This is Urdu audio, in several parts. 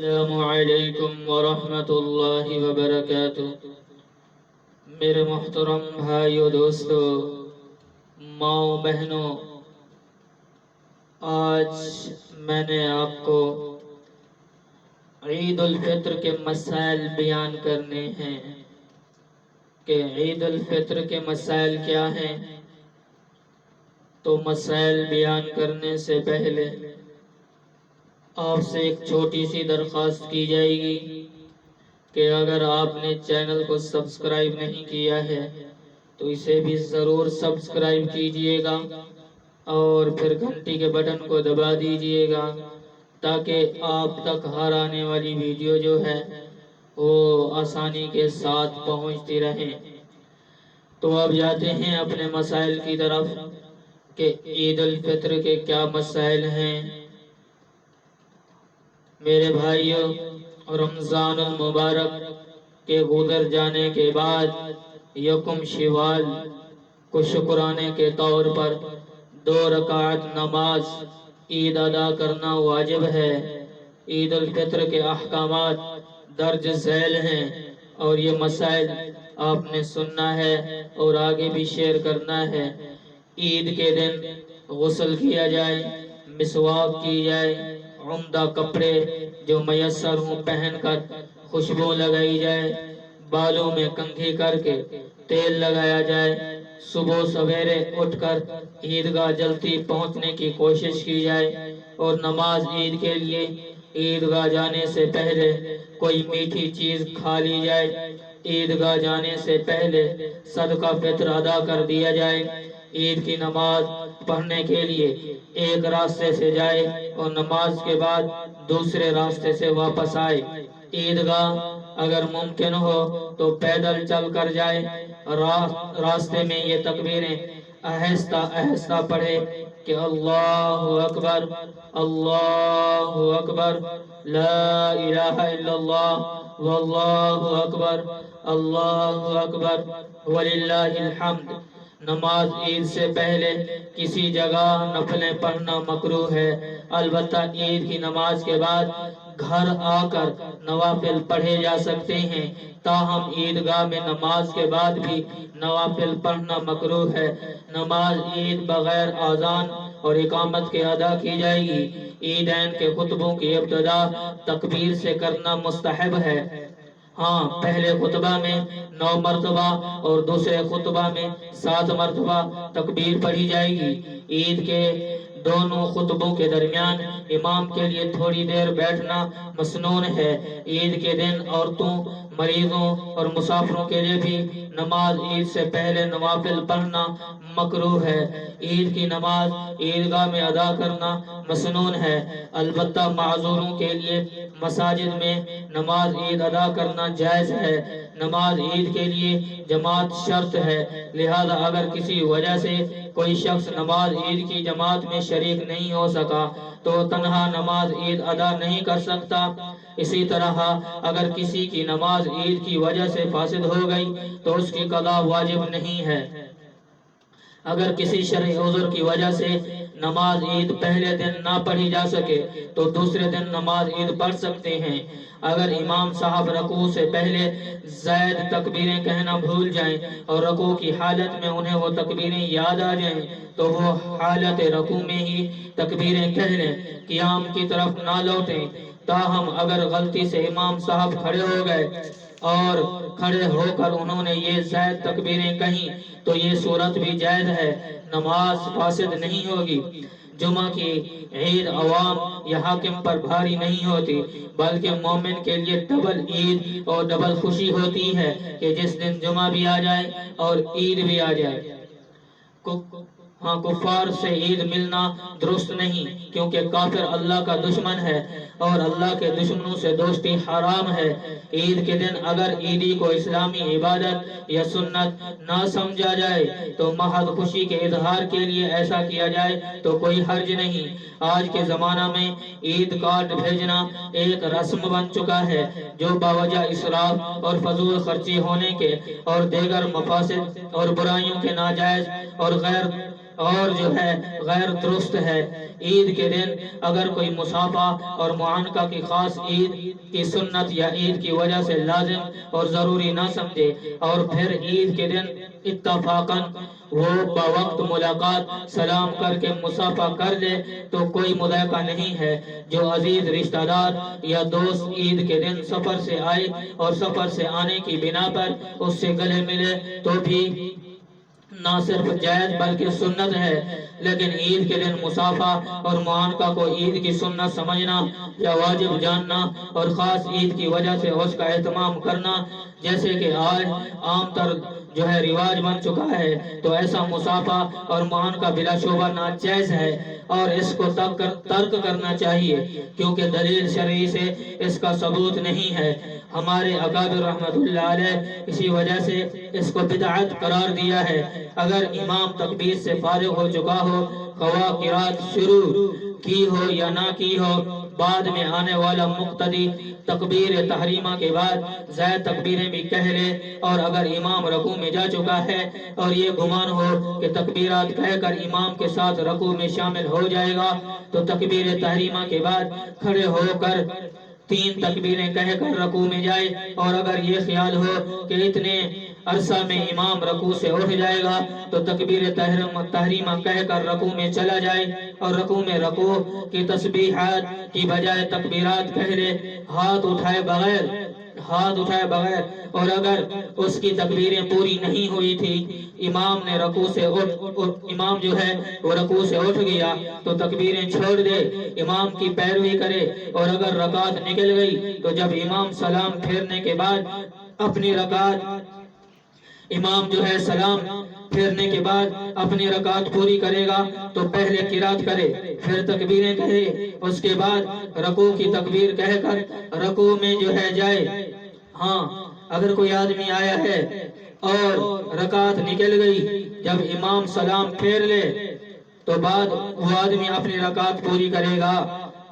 السلام علیکم ورحمۃ اللہ وبرکاتہ۔ میرے محترم بھائیو دوستو، ماؤں بہنوں، آج میں نے آپ کو عید الفطر کے مسائل بیان کرنے ہیں کہ عید الفطر کے مسائل کیا ہیں۔ تو مسائل بیان کرنے سے پہلے آپ سے ایک چھوٹی سی درخواست کی جائے گی کہ اگر آپ نے چینل کو سبسکرائب نہیں کیا ہے تو اسے بھی ضرور سبسکرائب کیجئے گا اور پھر گھنٹی کے بٹن کو دبا دیجئے گا تاکہ آپ تک ہر آنے والی ویڈیو جو ہے وہ آسانی کے ساتھ پہنچتی رہے۔ تو اب جاتے ہیں اپنے مسائل کی طرف کہ عید الفطر کے کیا مسائل ہیں۔ میرے بھائیوں، رمضان المبارک کے گزر جانے کے بعد یکم شوال کو شکرانے کے طور پر 2 رکعت نماز عید ادا کرنا واجب ہے۔ عید الفطر کے احکامات درج ذیل ہیں اور یہ مسائل آپ نے سننا ہے اور آگے بھی شیئر کرنا ہے۔ عید کے دن غسل کیا جائے، مسواک کی جائے، عمدہ کپڑے جو میسر ہوں پہن کر خوشبو لگائی جائے، بالوں میں کنگھی کر کے تیل لگایا جائے، صبح سویرے اٹھ کر عیدگاہ جلدی پہنچنے کی کوشش کی جائے اور نماز عید کے لیے عیدگاہ جانے سے پہلے کوئی میٹھی چیز کھا لی جائے۔ عیدگاہ جانے سے پہلے صدقہ فطر ادا کر دیا جائے۔ عید کی نماز پڑھنے کے لیے ایک راستے سے جائے اور نماز کے بعد دوسرے راستے سے واپس آئے۔ عیدگاہ اگر ممکن ہو تو پیدل چل کر جائے۔ راستے میں یہ تکبیریں آہستہ آہستہ پڑھے کہ اللہ اکبر، اللہ اکبر، لا الہ الا اللہ، واللہ اکبر، اللہ اکبر، وللہ الحمد۔ نماز عید سے پہلے کسی جگہ نفلیں پڑھنا مکروہ ہے، البتہ عید کی نماز کے بعد گھر آ کر نوافل پڑھے جا سکتے ہیں، تاہم عیدگاہ میں نماز کے بعد بھی نوافل پڑھنا مکروہ ہے۔ نماز عید بغیر اذان اور اقامت کے ادا کی جائے گی۔ عیدین کے خطبوں کی ابتدا تکبیر سے کرنا مستحب ہے۔ ہاں، پہلے خطبہ میں 9 مرتبہ اور دوسرے خطبہ میں 7 مرتبہ تکبیر پڑھی جائے گی۔ عید کے دونوں خطبوں کے درمیان امام کے لیے تھوڑی دیر بیٹھنا مسنون ہے۔ عید کے دن عورتوں، مریضوں اور مسافروں کے لیے بھی نماز عید سے پہلے نوافل پڑھنا مکروہ ہے۔ عید کی نماز عیدگاہ میں ادا کرنا مسنون ہے، البتہ معذوروں کے لیے مساجد میں نماز عید ادا کرنا جائز ہے۔ نماز عید کے لیے جماعت شرط ہے، لہذا اگر کسی وجہ سے کوئی شخص نماز عید کی جماعت میں شریک نہیں ہو سکا تو تنہا نماز عید ادا نہیں کر سکتا۔ اسی طرح اگر کسی کی نماز عید کی وجہ سے فاسد ہو گئی تو اس کی قضا واجب نہیں ہے۔ اگر کسی شرعی عذر کی وجہ سے نماز عید پہلے دن نہ پڑھی جا سکے تو دوسرے دن نماز عید پڑھ سکتے ہیں۔ اگر امام صاحب رکوع سے پہلے زائد تکبیریں کہنا بھول جائیں اور رکوع کی حالت میں انہیں وہ تکبیریں یاد آ جائیں تو وہ حالت رکوع میں ہی تکبیریں کہہ لیں، قیام کی طرف نہ لوٹیں۔ تاہم اگر غلطی سے امام صاحب کھڑے ہو گئے اور کھڑے ہو کر انہوں نے یہ زائد تکبیریں کہیں تو یہ صورت بھی جائز ہے، نماز فاسد نہیں ہوگی۔ جمعہ کی عید عوام یا حاکم پر بھاری نہیں ہوتی، بلکہ مومن کے لیے ڈبل عید اور ڈبل خوشی ہوتی ہے کہ جس دن جمعہ بھی آ جائے اور عید بھی آ جائے۔ ہاں، کفار سے عید ملنا درست نہیں، کیونکہ کافر اللہ کا دشمن ہے اور اللہ کے دشمنوں سے دوستی حرام ہے۔ عید کے دن اگر عیدی کو اسلامی عبادت یا سنت نہ سمجھا جائے تو محض خوشی کے اظہار کے لیے ایسا کیا جائے تو کوئی حرج نہیں۔ آج کے زمانہ میں عید کارڈ بھیجنا ایک رسم بن چکا ہے جو باوجہ اسراف اور فضول خرچی ہونے کے اور دیگر مفاسد اور برائیوں کے ناجائز اور غیر اور جو ہے غیر درست ہے۔ عید کے دن اگر کوئی مصافحہ اور معانقہ کی خاص عید کی سنت یا عید کی وجہ سے لازم اور ضروری نہ سمجھے اور پھر عید کے دن اتفاقاً وہ بوقت ملاقات سلام کر کے مصافحہ کر لے تو کوئی مضائقہ نہیں ہے۔ جو عزیز رشتہ دار یا دوست عید کے دن سفر سے آئے اور سفر سے آنے کی بنا پر اس سے گلے ملے تو بھی نہ صرف جائز بلکہ سنت ہے، لیکن عید کے دن مصافحہ اور معانقہ کو عید کی سنت سمجھنا یا واجب جاننا اور خاص عید کی وجہ سے اس کا اہتمام کرنا جیسے کہ آج عام تر جو ہے رواج بن چکا ہے، تو ایسا مصافحہ اور معانقہ بلا شبہ ناجائز ہے اور اس کو ترک کرنا چاہیے، کیونکہ دلیل شرعی سے اس کا ثبوت نہیں ہے۔ ہمارے اکابر رحمت اللہ علیہ اسی وجہ سے اس کو بدعت قرار دیا ہے۔ اگر امام تکبیر سے فارغ ہو چکا ہو، خواہ قرات شروع کی ہو یا نہ کی ہو، بعد میں آنے والا مقتدی تکبیر تحریمہ کے بعد زائد تکبیریں بھی کہہ لے، اور اگر امام رکوع میں جا چکا ہے اور یہ گمان ہو کہ تکبیرات کہہ کر امام کے ساتھ رکوع میں شامل ہو جائے گا تو تکبیر تحریمہ کے بعد کھڑے ہو کر 3 تکبیریں کہہ کر رکوع میں جائے، اور اگر یہ خیال ہو کہ اتنے عرصہ میں امام رکوع سے اٹھ جائے گا تو تکبیر تحریمہ کہہ کر رکوع میں چلا جائے اور رکوع میں رکوع کی تسبیحات کی بجائے تکبیرات کہہ لے ہاتھ اٹھائے بغیر، اور اگر اس کی تکبیریں پوری نہیں ہوئی تھی، امام جو ہے وہ رکوع سے اٹھ گیا تو تکبیریں چھوڑ دے، امام کی پیروی کرے، اور اگر رکعت نکل گئی تو جب امام سلام پھیرنے کے بعد اپنی رکعت پوری کرے گا تو پہلے قرات کرے، پھر تکبیریں کہے، اس کے بعد رکوع کی تکبیر کہہ کر رکوع میں جو ہے جائے۔ ہاں، اگر کوئی آدمی آیا ہے اور رکعت نکل گئی، جب امام سلام پھیر لے تو بعد وہ آدمی اپنی رکعت پوری کرے گا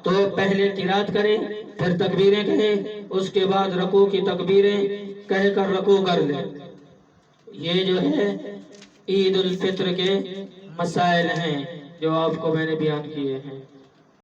تو پہلے قرات کرے، پھر تکبیریں کہے، اس کے بعد رکوع کی تکبیریں کہہ کر رکوع کر لے۔ یہ جو ہے عید الفطر کے مسائل ہیں جو آپ کو میں نے بیان کیے ہیں۔